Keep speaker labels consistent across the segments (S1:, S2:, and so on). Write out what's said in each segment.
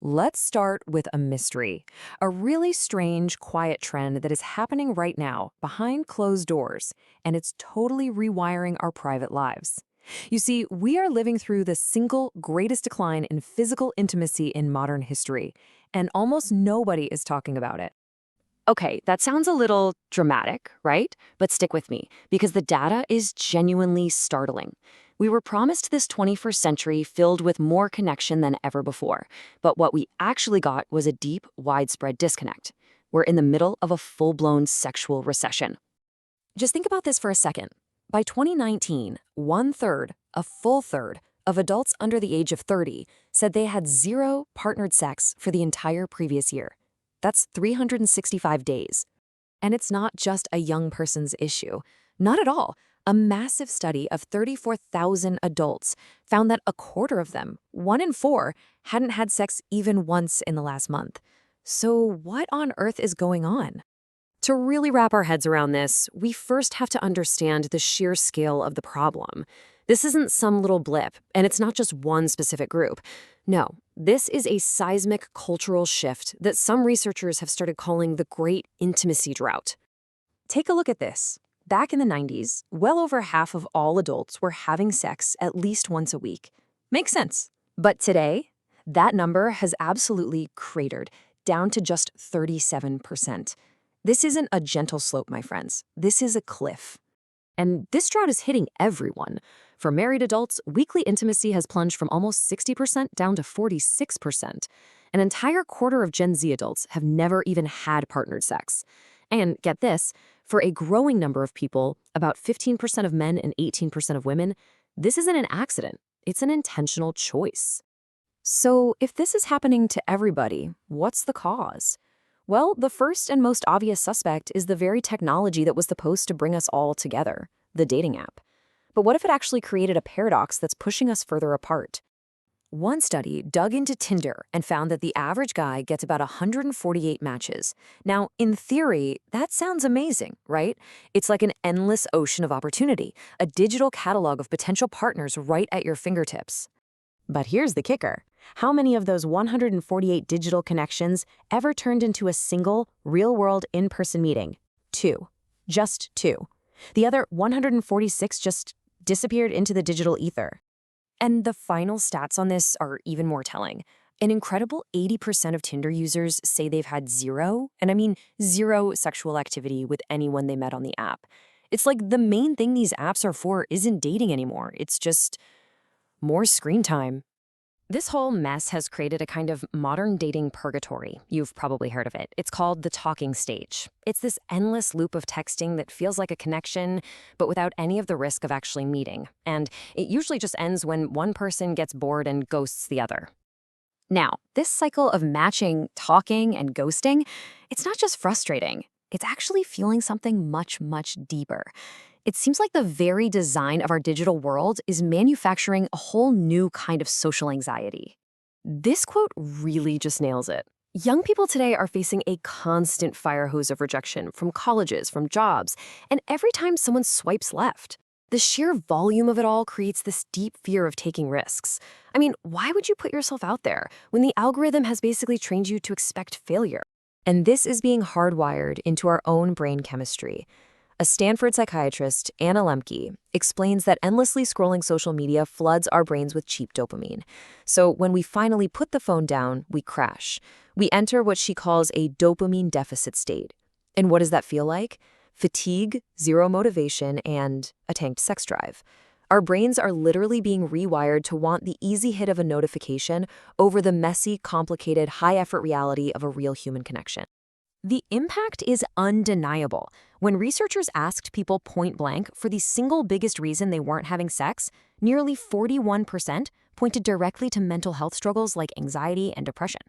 S1: Let's start with a mystery, a really strange, quiet trend that is happening right now behind closed doors, and it's totally rewiring our private lives. You see, we are living through the single greatest decline in physical intimacy in modern history, and almost nobody is talking about it.
S2: Okay, that sounds a little dramatic, right? But stick with me, because the data is genuinely startling. We were promised this 21st century filled with more connection than ever before, but what we actually got was a deep, widespread disconnect. We're in the middle of a full-blown sexual recession.
S1: Just think about this for a second. By 2019, one-third, a full third, of adults under the age of 30 said they had zero partnered sex for the entire previous year. That's 365 days. And it's not just a young person's issue. Not at all. A massive study of 34,000 adults found that a quarter of them, 1 in 4, hadn't had sex even once in the last month. So what on earth is going on? To really wrap our heads around this, we first have to understand the sheer scale of the problem. This isn't some little blip, and it's not just one specific group. No, this is a seismic cultural shift that some researchers have started calling the Great Intimacy Drought. Take a look at this. Back in the 90s, well over half of all adults were having sex at least once a week. Makes sense. But today, that number has absolutely cratered, down to just 37%. This isn't a gentle slope, my friends. This is a cliff. And this drought is hitting everyone. For married adults, weekly intimacy has plunged from almost 60% down to 46%. An entire quarter of Gen Z adults have never even had partnered sex. And get this, for a growing number of people, about 15% of men and 18% of women, this isn't an accident. It's an intentional choice. So if this is happening to everybody, what's the cause? Well, the first and most obvious suspect is the very technology that was supposed to bring us all together, the dating app. But what if it actually created a paradox that's pushing us further apart? One study dug into Tinder and found that the average guy gets about 148 matches. Now, in theory, that sounds amazing, right? It's like an endless ocean of opportunity, a digital catalog of potential partners right at your fingertips. But here's the kicker. How many of those 148 digital connections ever turned into a single, real-world in-person meeting? 2. Just 2. The other 146 just disappeared into the digital ether. And the final stats on this are even more telling. An incredible 80% of Tinder users say they've had zero, and I mean zero sexual activity with anyone they met on the app. It's like the main thing these apps are for isn't dating anymore. It's just more screen time. This whole mess has created a kind of modern dating purgatory. You've probably heard of it. It's called the talking stage. It's this endless loop of texting that feels like a connection, but without any of the risk of actually meeting. And it usually just ends when one person gets bored and ghosts the other. Now, this cycle of matching, talking, and ghosting, it's not just frustrating. It's actually fueling something much, much deeper. It seems like the very design of our digital world is manufacturing a whole new kind of social anxiety. This quote really just nails it. Young people today are facing a constant fire hose of rejection from colleges, from jobs, and every time someone swipes left. The sheer volume of it all creates this deep fear of taking risks. I mean, why would you put yourself out there when the algorithm has basically trained you to expect failure? And this is being hardwired into our own brain chemistry. A Stanford psychiatrist, Anna Lemke, explains that endlessly scrolling social media floods our brains with cheap dopamine. So when we finally put the phone down, we crash. We enter what she calls a dopamine deficit state. And what does that feel like? Fatigue, zero motivation, and a tanked sex drive. Our brains are literally being rewired to want the easy hit of a notification over the messy, complicated, high-effort reality of a real human connection. The impact is undeniable. When researchers asked people point blank for the single biggest reason they weren't having sex, nearly 41% pointed directly to mental health struggles like anxiety and depression.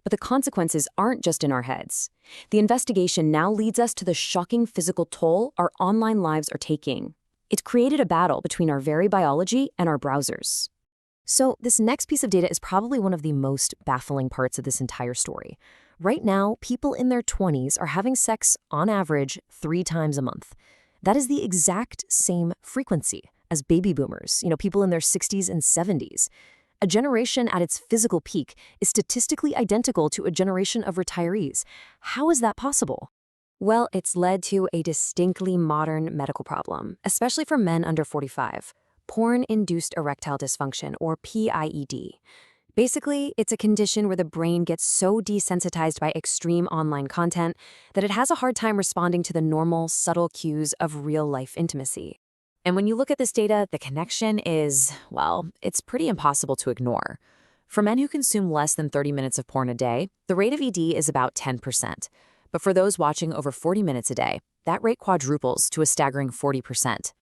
S1: But the consequences aren't just in our heads. The investigation now leads us to the shocking physical toll our online lives are taking. It's created a battle between our very biology and our browsers. So this next piece of data is probably one of the most baffling parts of this entire story. Right now, people in their 20s are having sex on average 3 times a month. That is the exact same frequency as baby boomers, people in their 60s and 70s. A generation at its physical peak is statistically identical to a generation of retirees. How is that possible? Well, it's led to a distinctly modern medical problem, especially for men under 45. Porn-induced erectile dysfunction, or PIED. Basically, it's a condition where the brain gets so desensitized by extreme online content that it has a hard time responding to the normal, subtle cues of real-life intimacy. And when you look at this data, the connection is, well, it's pretty impossible to ignore. For men who consume less than 30 minutes of porn a day, the rate of ED is about 10%. But for those watching over 40 minutes a day, that rate quadruples to a staggering 40%.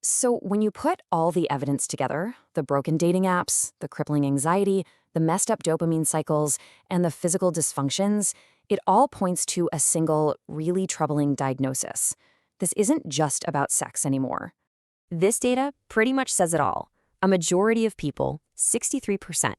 S1: So when you put all the evidence together, the broken dating apps, the crippling anxiety, the messed up dopamine cycles, and the physical dysfunctions, it all points to a single, really troubling diagnosis. This isn't just about sex anymore. This data pretty much says it all. A majority of people, 63%,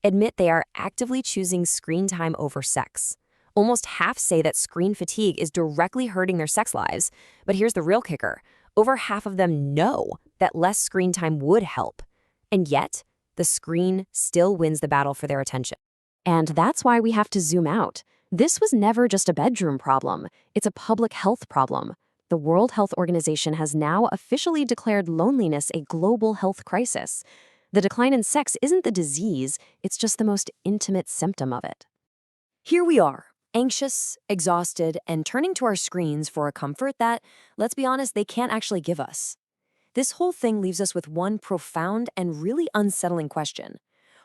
S1: admit they are actively choosing screen time over sex. Almost half say that screen fatigue is directly hurting their sex lives. But here's the real kicker. Over half of them know that less screen time would help. And yet, the screen still wins the battle for their attention. And that's why we have to zoom out. This was never just a bedroom problem. It's a public health problem. The World Health Organization has now officially declared loneliness a global health crisis. The decline in sex isn't the disease, it's just the most intimate symptom of it. Here we are, anxious, exhausted, and turning to our screens for a comfort that, let's be honest, they can't actually give us. This whole thing leaves us with one profound and really unsettling question.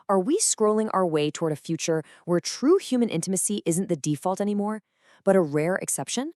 S1: Are we scrolling our way toward a future where true human intimacy isn't the default anymore, but a rare exception?